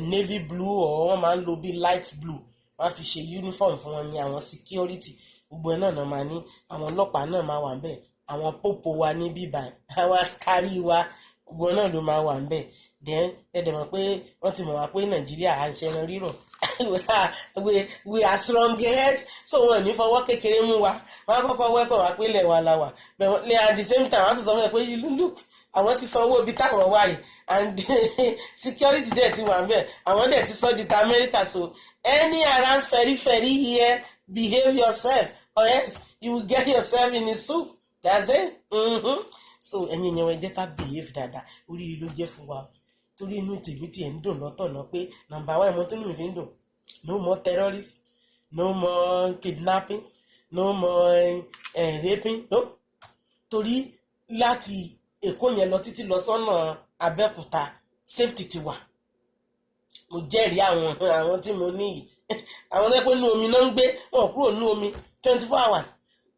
navy blue or wọ́n máa ń lo bíi light blue wọ́n á fi ṣe uniform fún wọn ní àwọn security gbogbo ẹ̀ náà máa ní àwọn ọlọ́pàá náà máa wà ńbẹ̀ àwọn pópó wa ní bíbá àwọn askari wa gbogbo náà ló máa wà ńbẹ̀ then ẹ̀dẹ̀ mọ̀ pé wọ́n ti mọ̀ wá pé Nàìjíríà à ń ṣẹran rírọ̀ we are strong head so wọn ní fọwọ́ kékeré mú wa wọn á kọ́kọ́ wẹ́kọ̀ wá pé ilẹ̀ wa la wà but at the same time wọ́n á tún sọ fún ẹ pé you look àwọn ti sanwó ibi táwọn wà yìí and security dẹ̀ ti wà ń bẹ̀ àwọn dẹ̀ ti sọ di ta America so any around ferry here behave yourself or else you will get yourself in a soup that's it so ẹ̀yin èèyàn ẹ jẹ́ ká behave dáadáa oríire ló jẹ́ fún wa torí inú tèmi tí ẹ̀ ń dùn lọ́tọ̀ọ̀nà pé number 1 ẹ̀mọ́ tó ní mi fi ń dùn no more terrorists no more kidnapping no more raping no torí láti Èkó yẹn lọ títí lọ sọ́nà Abẹ́òkúta safety ti wà mo jẹ́rìí àwọn tí mo ní yìí àwọn tẹ́pẹ́ nú omi náà ń gbé wọn kúrò nú omi 24 hours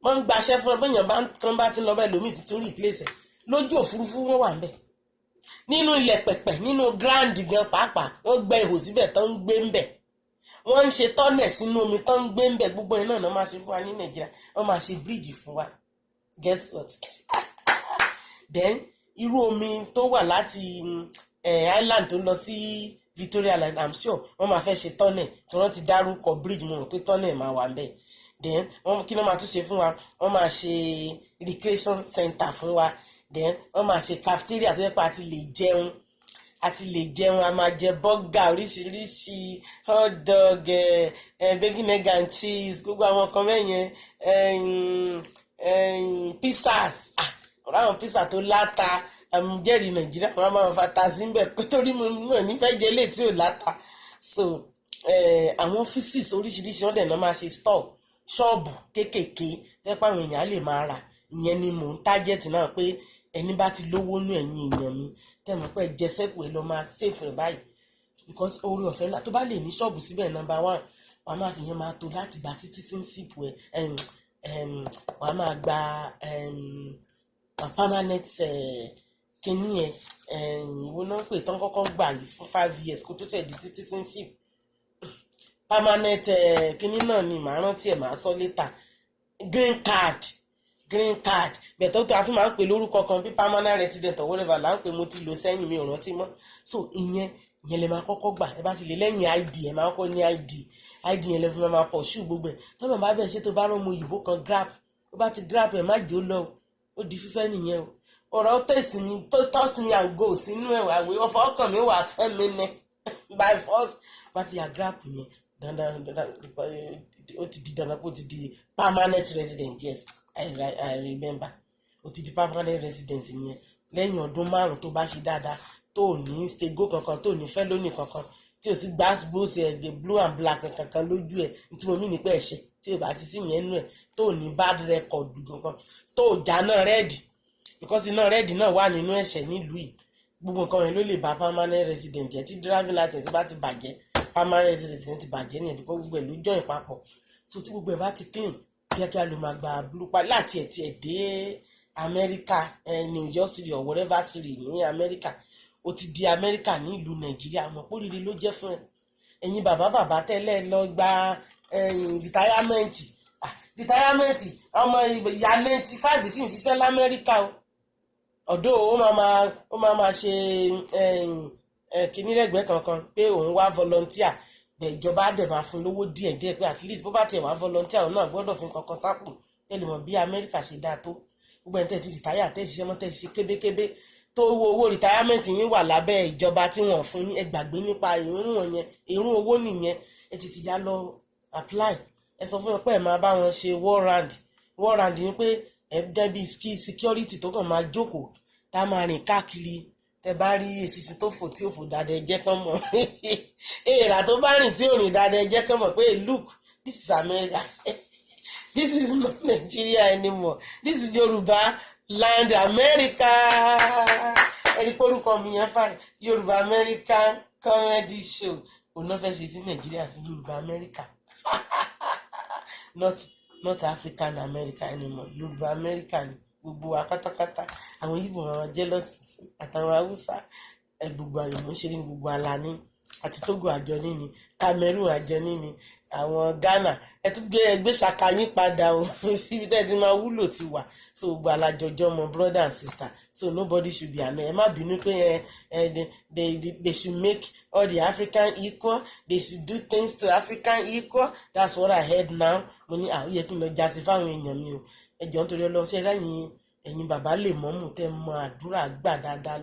wọ́n ń gbaṣẹ́ fún ọgbẹ́yàn kan bá ti lọ bẹ́ẹ̀ lómi tuntun replace ẹ̀ lójú òfurufú wọ́n wà ń bẹ̀ nínú ilẹ̀ pẹ̀pẹ̀ nínú grand gan pàápàá wọ́n gbẹ́ ihò síbẹ̀ tó ń gbé ń bẹ̀ wọ́n ń ṣe tọ́nẹ̀ sínú omi tó ń gbé ń bẹ̀ gbogbo iná náà máa ṣe fún wa ní Nàìjíríà wọ́n máa ṣe bíríìjì fún wa guess what then irú omi tó wà láti island tó lọ sí Victoria Island I'm sure wọ́n máa fẹ́ ṣe tọ́nẹ̀ tí wọ́n ti dárúkọ bíríìjì mo rò pé tọ́nẹ̀ máa wà ń bẹ̀ then kí ló máa tún ṣe fún wa wọ́n máa ṣe recreation center fún wa then wọ́n máa ṣe cafeteria tó yẹ pé àti lè jẹun a máa jẹ bọ́gà oríṣiríṣi hot dog bacon egg and cheese gbogbo àwọn kan bẹ́ẹ̀ yẹn pizzas ọ̀rọ̀ àwọn pizza tó láta àmújẹ́rìí Nàìjíríà wọn máa fata sí bẹ́ẹ̀ pé torí mo nífẹ̀ẹ́ jẹ ilé tí ò láta so àwọn offices oríṣiríṣi wọ́n dẹ̀ náà máa ṣe store ṣọ́ọ̀bù kéékèèké fẹ́ pàwọn èèyàn á lè máa rà ìyẹn ni mò ń tájẹ́tì náà pé ẹni bá ti lówó nú ẹ̀yin èèyàn mi tẹ̀mọ̀ pé jẹsẹ́kù ẹ lọ máa ṣèfù ẹ̀ báyìí because orí ọ̀fẹ́ ńlá tó bá lè ní ṣọ́ọ̀bù síbẹ̀ number 1 wàá máa fi yẹn máa tó láti gba citizenship ẹ̀ wàá máa gba permanent kínní ẹ̀ ìwọ náà pè tán kọ́kọ́ gbà yìí fún 5 years kó tó tẹ̀ di citizenship permanent kínní náà ni màá rántí ẹ̀ máa sọ later green card bẹ̀tọ́ tó a tún máa ń pè lórúkọ kan bí permanent resident or whatever là ń pè mo ti lò sẹ́yìn mi ò rántí mọ́ so ìyẹn lè máa kọ́kọ́ gbà ẹ bá ti lè lẹ́yìn id ẹ máa kọ́kọ́ ní id yẹn lè fi máa pọ̀ ṣù gbogbo ẹ̀ tọ́nà bá bẹ̀ ṣe tó bá rọ́mọ òyìnbó kan grab ó bá ti grab ẹ̀ má jò lọ ó di fífẹ́ nìyẹn o ọ̀rọ̀ tẹ̀sí mi tó toss me and go sínú ẹ̀wà àwẹ̀ ọ̀fọ̀ ọkàn mi wà fẹ́ mi ní by force bá ti yà grab yẹn dandan ó ti di dandan pé ó ti di permanent resident yes I remember ó ti di permanent resident yẹn lẹ́yìn ọdún 5 tó bá ṣe dáadáa tó ní stego kankan tó ní felony kankan tí o sì gbàgbóṣe ẹ̀jẹ̀ blue and black kankan lójú ẹ̀ tí mo mí ní pé ẹ̀ṣẹ̀ tí o bá sì sí yẹn nú ẹ̀ tó ní bad record kankan tó já náà rẹ́ẹ̀dì because iná rẹ́ẹ̀dì náà wà nínú ẹ̀ṣẹ̀ nílùú yìí gbogbo nǹkan yẹn ló lè bá permanent resident jẹ́ tí driving license bá ti bàjẹ́ permanent resident ti bàjẹ́ nìyẹn bí gbogbo ẹ̀ ló join papọ̀ so tí gbogbo ẹ̀ bá ti clean kíákíá ló máa gba blue pa láti ẹ̀ tiẹ̀ dé Amẹ́ríkà New York City or whatever city ní Amẹ́ríkà ó ti di Amẹ́ríkà ní ìlú Nàìjíríà mọ̀ pé rere ló jẹ́ fún ẹ ẹ̀yin bàbá tẹ́lẹ̀ lọ gba rìtáyámẹ́ǹtì ọmọ ìyá 95 sì ń ṣiṣẹ́ l'Amẹ́ríkà o ọ̀dọ́ ó máa ṣe kíní lẹ́gbẹ̀ẹ́ kankan pé òun wá volunteer bẹ̀ ìjọba dẹ̀ máa fún lówó díẹ̀ pé at least bó bá tiẹ̀ wá volunteer òun náà gbọ́dọ̀ fi kankan sápò tẹ́lẹ̀ mọ̀ bí Amẹ́ríkà ṣe dáa tó gbogbo ẹ̀ tẹ́ ti rìtáyà tẹ́ ṣiṣẹ́ mọ́ tẹ́ ṣe kébékébé tó owó rìtáyámẹ́ǹtì yín wà lábẹ́ ìjọba tí wọ́n fún yín ẹ gbàgbé nípa ìrún owó nìyẹn ẹ ti yá lọ apply ẹ sọ fún wọn pé ẹ máa bá wọn ṣe war round ni pé ẹ jẹ́ bí security tó kàn máa jókòó tá a máa rìn káàkiri tẹ bá rí èsìsì tó fò tí ò fò dáadáa ẹ jẹ́ kán mọ̀ èèrà tó bá rìn tí ò rìn dáadáa ẹ jẹ́ kán mọ̀ pé look this is America this is not Nigeria anymore this is Yoruba land America ẹni pé orúkọ mi yẹn fà Yoruba American comedy show òun náà fẹ́ ṣe sí Nàìjíríà sí Yoruba America not African America anymore Yoruba America ni gbogbo wa pátápátá àwọn Ìgbò máa jealous àtàwọn Haúsá gbogbo àyẹ̀mọ́ ṣe ní gbogbo Alani àti Togo àjọ níní Cameroon àjọ níní àwọn Ghana ẹ tún gbé ẹgbẹ́ ṣàkà yín padà o ibi tẹ́ ti máa wúlò ti wà so gbogbo alájọjọ́ mọ brother and sister so nobody should be annoyed ẹ má bínú pé they should make all the African equal they should do things to African equal that's what I heard now mo ní àwọn yẹ kí n lọ jásí fáwọn èèyàn mi o ẹjọ́ nítorí Ọlọ́run ṣe lẹ́yìn ẹ̀yin bàbá lè mọ́mù tẹ́ mọ àdúrà gbà dáadáa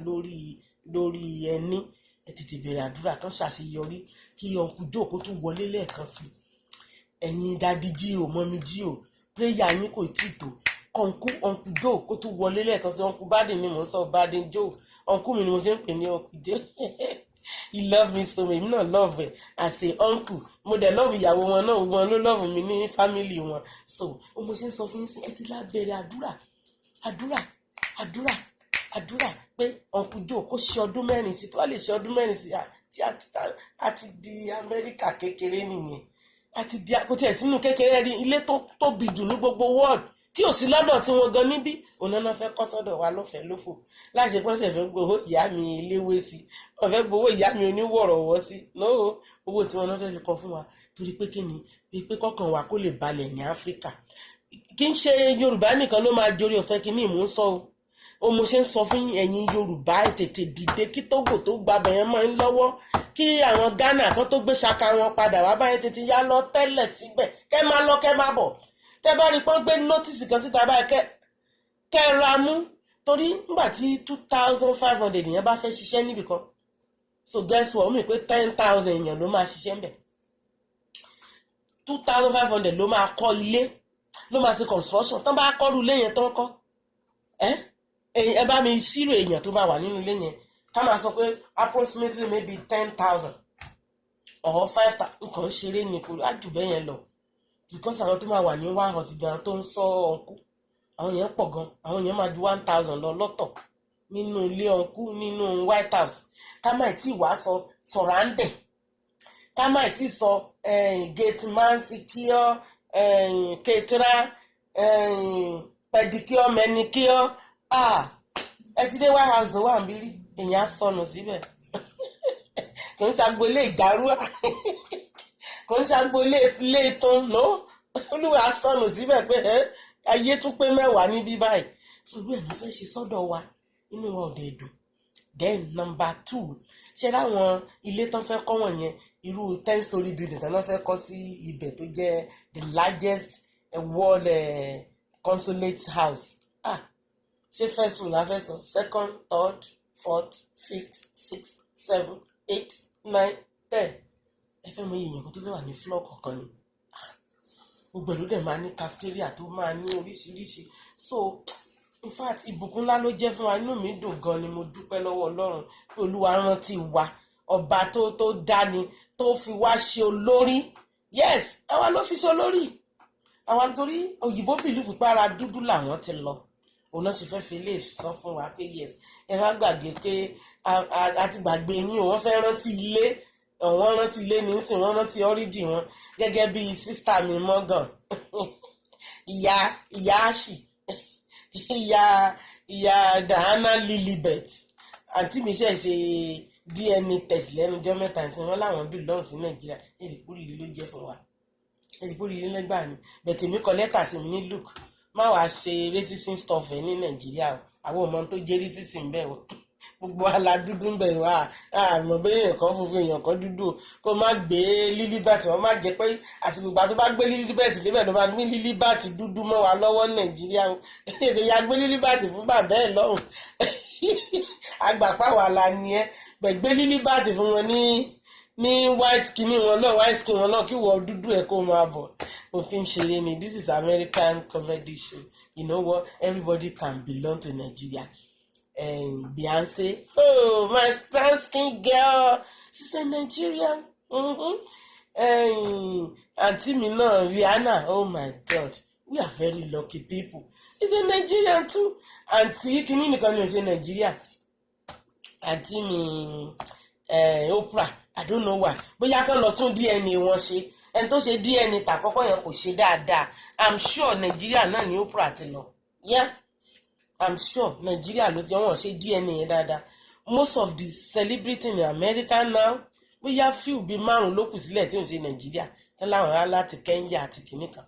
lórí ẹni ẹ tètè bẹ̀rẹ̀ àdúrà kan ṣàṣeyọrí kí ọkùn jókòó tún wọlé lẹ́ẹ̀kan sí ẹ̀yin dadi jí o mọ́mí jí o prayer yín kò tí tó ọkùn jó kó tún wọlé lẹ́ẹ̀kan sí ọkùn bádìn ni mò ń sọ bádìn jó ọkùn mi ni mo ṣe ń pè ní ọkùn jẹ́ he love me so èmi náà love ẹ as a uncle mo dẹ̀ love ìyàwó wọn náà wọn ló love mi ní family wọn so mo ṣe ń sọ fún yín sí ẹ ti lábẹ́rẹ́ àdúrà pé uncle Joe kó ṣe ọdún mẹ́rin sí tó wá lè ṣe ọdún mẹ́rin sí tí a ti di Amẹ́ríkà kékeré nìyẹn a ti di kò tiẹ̀ sínú kékeré rí ilé tó tóbi jù ní gbogbo world tí ò sí lọ́dọ̀ tí wọ́n gan níbí òun náà fẹ́ kọ́ sọ́dọ̀ wa lọ́fẹ̀ẹ́ lófò láti ṣe pọ́nṣẹ̀ fẹ́ gbowó ìyá mi eléwé sí wọ́n fẹ́ gbowó ìyá mi oníwọ̀rọ̀wọ́ sí lọ́wọ́ owó tí wọ́n náà fẹ́ fi kọ́ fún wa torí pé kí ni pé kọ́kàn wa kó lè balẹ̀ ní Áfíríkà kí n ṣe Yorùbá nìkan ló máa jórí ọ̀fẹ́ kí ní ìmú ń sọ o mo ṣe ń sọ fún ẹ̀yin Yorùbá tètè dìde kí Tógò tó gbabẹ̀ yẹn máa ń lọ́wọ́ kí àwọn Ghana kan tó gbé ṣaka wọn padà wá báyẹn tètè yá lọ tẹ́lẹ̀ síbẹ̀ kẹ́ máa lọ kẹ́ máa bọ̀ tẹ́ bá rí pé gbé nọ́tìsì kan síta báyìí kẹ́ ra mú torí nígbà tí 2,500 èèyàn bá fẹ́ ṣiṣẹ́ níbì kan so guess what ó mì pé 10,000 èèyàn ló máa ṣiṣẹ́ ń bẹ̀ 2,500 ló máa kọ́ ilé ló máa ṣe construction tán bá kọ́rù ilé yẹn tán kọ́ ẹ bá mi ṣírò èèyàn tó bá wà nínú ilé yẹn ká máa sọ pé approximately maybe 10,000 or 5,000 nǹkan ṣeré ní kò ájù bẹ́ẹ̀ yẹn lọ because àwọn tó máa wà ní one house gan tó ń sọ ọ̀nkú àwọn yẹn pọ̀ gan àwọn yẹn máa ju 1,000 lọ lọ́tọ̀ nínú ilé ọ̀nkú nínú White House ká máa tí wàá sọ surrounding ká máa tí sọ gate man secure caterer pedicure manicure ẹ ti dé White House ló wà ń bírí èèyàn á sọnù síbẹ̀ kò ń ṣàgbélé ìdárúà kò ń ṣàgbélé ilé ìtàn lọ olúwa á sọnù síbẹ̀ pé ayé tún pé mẹ́wàá níbí báyìí sórí ẹ̀ ló fẹ́ ṣe sọ́dọ̀ wa inú wa ò dẹ̀ dùn. Then number 2 ṣe láwọn ilé tán fẹ́ kọ́ wọ̀nyẹn irú 10-story building tán fẹ́ kọ́ sí ibẹ̀ tó jẹ́ the largest world consulate house ṣé first floor la fẹ́ sọ 2nd 3rd 4th 5th 6th 7th 8th 9th 10th ẹ fẹ́ mọ iye èèyàn kan tó fẹ́ wà ní floor kọ̀ọ̀kan ni gbogbo ẹ̀lú dẹ̀ máa ní cafeteria tó máa ní oríṣiríṣi so in fact ìbùkún ńlá ló jẹ́ fún wa inú mi dùn gan ni mo dúpẹ́ lọ́wọ́ Ọlọ́run pé Olúwa rántí wa ọba tó dání tó fi wá ṣe olórí. Yes, àwa ló fi ṣe olórí. Àwa nítorí òyìnbó bìlífù pé ara dúdú làwọn ti lọ. Òun náà sì fẹ́ fi lè sọ fún wa pé yes, ẹ má gbàgbé pé a ti gbàgbé yín, wọ́n fẹ́ rántí ilé. Wọ́n rántí ilé nísìn, wọ́n rántí origin wọn gẹ́gẹ́ bí sísítà mi Morgan ìyá àṣì ìyá Diana Lilibet àǹtí mi ṣe DNA test lẹ́nu ọjọ́ mẹ́ta sí wọn láwọn belong sí Nàìjíríà. Èrìpúrì ló jẹ́ fún wa, èrìpúrì lẹ́gbàá ni bẹ̀tẹ̀ mi kọ lẹ́tà sí mi ní look má wàá ṣe racism stuff ẹ̀ ní Nàìjíríà o, àwọn ọmọ tó jẹ́ racism bẹ́ẹ̀ o, gbogbo ala dúdú ń bẹ̀rù àmọ́ bẹ́ẹ̀ èèyàn kan funfun èèyàn kan dúdú kó má gbé Lilibet, wọ́n má jẹ́ pé àsìkò ìgbà tó bá gbé Lilibet débẹ̀ ló bá ní Lilibet dúdú mọ́ wa lọ́wọ́ Nàìjíríà o, èdè ya gbé Lilibet fún bàbá ẹ̀ lọ́hùn àgbàpá wà la ni ẹ bẹ̀ gbé Lilibet fún wọn ní white skin wọn náà, white skin wọn náà kí wọ́n dúdú ẹ̀ kó máa bọ̀. Òfin ṣeré ni, this is American comedy show, you know what, everybody can belong to Nigeria. Beyonce, oh my brown skin girl, she's a Nigerian. Auntie mi náà Rihanna, oh my God, we are very lucky people. She's a Nigerian too. Auntie kìíní nìkan ni ò ṣe Nigeria. Auntie mi Oprah, I don't know why, bóyá kán lọ tún DNA wọn ṣe. Ẹni tó ṣe DNA tàkọ́kọ́ yẹn kò ṣe dáadáa. I'm sure Nigeria náà ni Oprah ti lọ. Yeah. I'm sure Nigeria ló ti wọ́n ṣe DNA yẹn dáadáa. Most of the celebrity in America now, bóyá few bíi 5 ló kù sílẹ̀ tí ò ń ṣe Nigeria tán láwọn ará láti Kenya àti kìnìkan.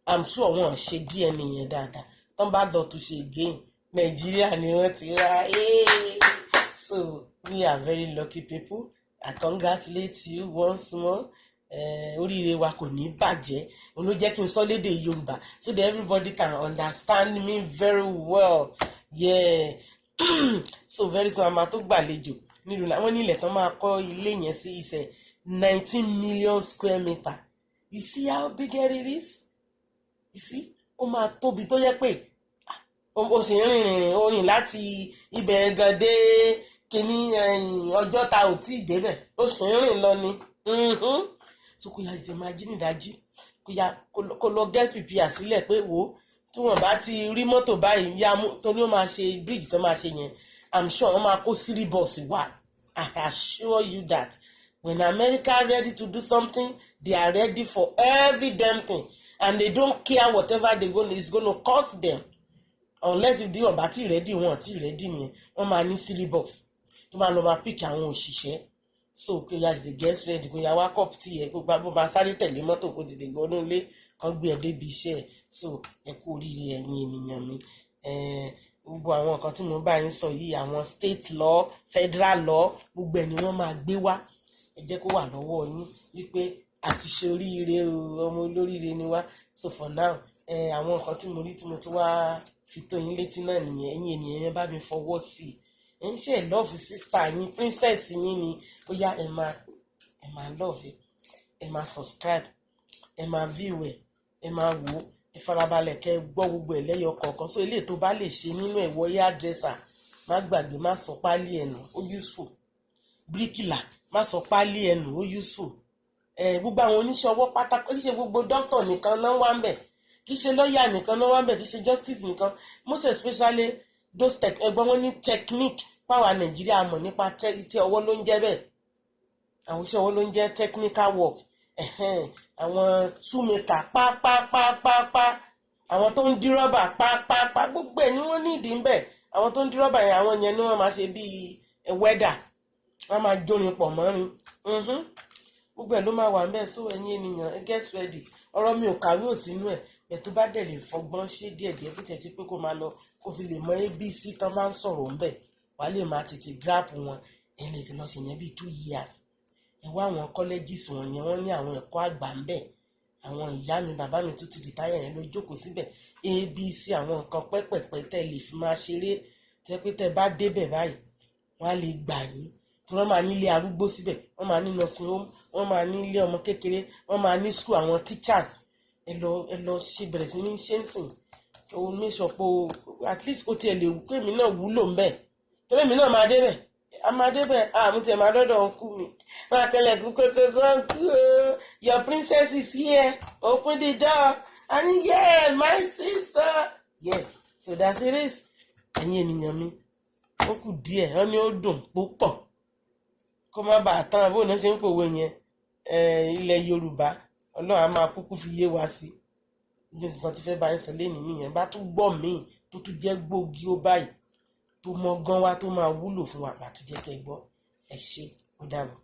I'm sure wọ́n ṣe DNA yẹn dáadáa. Tán bá lọ tún ṣe again Nigeria ni wọ́n ti wá. So we are very lucky people. I congratulate you once more. Oríire wa kò ní bàjẹ́, òun ló jẹ́ kí n sọ lédè Yorùbá so that everybody can understand me very well. Yeah. So very soon àmà tó gbàlejò nílùú náà wọ́n ní ilẹ̀ tán máa kọ́ ilé yẹn sí ìṣẹ̀ 19 million square meter. You see how big it is? You see, ó máa tóbi tó yẹ pé ó sì rìnrìn ó rìn láti ibẹ̀ gan dé kíní Ọjọ́ta ò tí ì débẹ̀, ó sì rìn lọ ni. So kò yá tètè máa jí nídàájí kó lọ get prepare sílẹ̀ pé wò tí wọ́n bá ti rí mọ́tò báyìí yá mú torí wọ́n máa ṣe bridge tó máa ṣe yẹn. I'm sure wọ́n máa kó sírí bọ́ọ̀sì wá. I assure you that when America ready to do something, they are ready for every damn thing and they don't care whatever it's going to cost them, unless if they wọ́n bá ti ready wọ́n ti ready nìyẹn wọ́n máa ní sírí bọ́ọ̀sì tó máa lọ máa pick àwọn òṣìṣẹ́. So kò yá tètè get ready kò yá wá cup tea ẹ kó gba bó máa sáré tẹ̀lé mọ́tò kó tètè gbọ́nú ilé kan gbé ẹ débi iṣẹ́ ẹ. So ẹ kú oríire ẹ̀yin ènìyàn mi. Gbogbo àwọn nǹkan tí mo bá yín sọ yìí, àwọn state law, federal law, gbogbo ẹ̀ ni wọ́n máa gbé wá. Ẹ jẹ́ kó wà lọ́wọ́ yín wípé àti ṣe oríire ọmọ olóríire ni wá. So for now àwọn nǹkan tí mo rí tí mo tún wá fi tó yín létí náà nìyẹn. Ẹ̀yin ènìyàn yẹn bá mi fọwọ́ sí i. Ẹ ń ṣe love sister yín, princess yín ni ó yá ẹ máa love ẹ máa subscribe ẹ máa view ẹ máa wò ẹ farabalẹ̀ kẹ́ gbọ́ gbogbo ẹ̀ lẹ́yọ kọ̀ọ̀kan. So eléyìí tó bá lè ṣe nínú ẹ̀wọ̀ hairdresser má gbàgbé má sọ pálí ẹnu ó useful. Bíríkìlà má sọ pálí ẹnu ó useful. Gbogbo àwọn oníṣẹ́ ọwọ́ pátákó kì í ṣe gbogbo doctor nìkan náà wà ń bẹ̀, kì í ṣe lawyer nìkan náà wà ń bẹ̀, kì í ṣe justice nìkan, most especially those ẹgbọ́n wọn ní technique pàwọn Nàìjíríà mọ̀ nípa tí ọwọ́ ló ń jẹ́ bẹ́ẹ̀, àwọn iṣẹ́ ọwọ́ ló ń jẹ́ technical work. Àwọn shoemaker pápápápápá, àwọn tó ń dí rọ́bà pápápá, gbogbo ẹ̀ ni wọ́n ní ìdí ń bẹ̀. Àwọn tó ń dí rọ́bà yẹn àwọn yẹn ni wọ́n máa ṣe bíi weather, wọ́n máa jórin pọ̀ mọ́rin. Gbogbo ẹ̀ ló máa wà ń bẹ̀. So ẹ̀yin ènìyàn get ready. Ọ̀rọ̀ mi ò kàwé ò sínú ẹ̀ bẹ̀ tó bá dẹ̀ lè fọgbọ́n ṣe díẹ̀díẹ̀ kó tẹ̀sí pé kó máa lọ kó fi lè mọ ABC tán máa ń sọ̀rọ̀ ń bẹ̀ wà lè máa tètè grab wọn. Ẹ lè ti lọ sí yẹn bíi 2 years. Ẹ wá àwọn colleges wọn yẹn wọ́n ní àwọn ẹ̀kọ́ àgbà ń bẹ̀. Àwọn ìyá mi bàbá mi tún ti retire yẹn ló jókòó síbẹ̀. ABC àwọn nǹkan pẹ́pẹ̀pẹ́ tẹ́ lè fi máa ṣeré tẹ́ pé tẹ́ bá débẹ̀ báyìí wọ́n á lè gbà yín. Tí wọ́n máa ní ilé arúgbó síbẹ̀, wọ́n máa ní nursing home, wọ́n máa ní ilé ọmọ kékeré, wọ́n máa ní school àwọn teachers. Ẹ lọ ṣe bẹ̀rẹ̀ sí ní ṣe ń sìn. O make sure pé at least ó tiẹ̀ lè wù kémi náà wúlò ń bẹ̀. Torí èmi náà máa débẹ̀. Amadebe, mo tẹ̀ máa dọ́dọ̀ ọ̀nkú mi. Máa kẹlẹ̀kùn kókókó ọ̀nkú. Your princess is here. Open the door. And yeah, my sister. Yes, so that's it is. Ẹ̀yin ènìyàn mi, ó kù díẹ̀, wọ́n ní ó dùn púpọ̀. Kó má bàa tán bó náà ṣe ń pòwe yẹn. Ilẹ̀ Yorùbá, Ọlọ́run á máa kúkú fi yé wa sí. Bí nǹkan tí fẹ́ bá ń sọ lénìí nìyẹn, bá tún gbọ́ míì tó tún jẹ́ gbòógì ó báyìí. Tó mọ́gbọ́n wá tó máa wúlò fún wa, bá tún jẹ́ kẹ́ gbọ́. Ẹ ṣé, ó dàbọ̀.